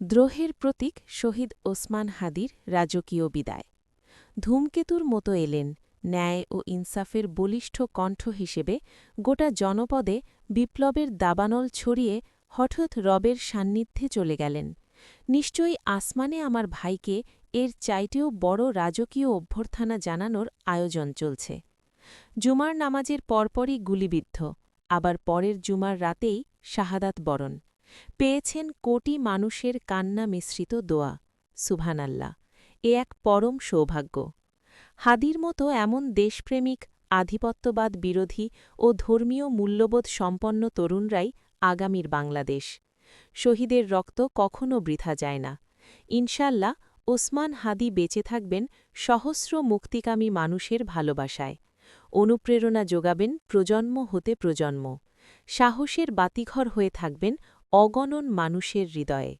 দ্রোহের প্রতীক শহীদ ওসমান হাদির রাজকীয় বিদায়। ধূমকেতুর মতো এলেন, ন্যায় ও ইনসাফের বলিষ্ঠ কণ্ঠ হিসেবে গোটা জনপদে বিপ্লবের দাবানল ছড়িয়ে হঠাৎ রবের সান্নিধ্যে চলে গেলেন। নিশ্চয়ই আসমানে আমার ভাইকে এর চাইতেও বড় রাজকীয় অভ্যর্থনা জানানোর আয়োজন চলছে। জুমার নামাজের পরপরই গুলিবিদ্ধ, আবার পরের জুমার রাতেই শাহাদাত বরণ। পেয়েছেন কোটি মানুষের কান্না মিশ্রিত দোয়া। সুবহানাল্লাহ, এ এক পরম সৌভাগ্য। হাদির মতো এমন দেশপ্রেমিক, আধিপত্যবাদ বিরোধী ও ধর্মীয় মূল্যবোধ সম্পন্ন তরুণরাই আগামীর বাংলাদেশ। শহীদের রক্ত কখনও বৃথা যায় না। ইনশাল্লাহ ওসমান হাদি বেঁচে থাকবেন সহস্র মুক্তিকামী মানুষের ভালোবাসায়। অনুপ্রেরণা যোগাবেন প্রজন্ম হতে প্রজন্ম। সাহসের বাতিঘর হয়ে থাকবেন অগণন মানুষের হৃদয়ে।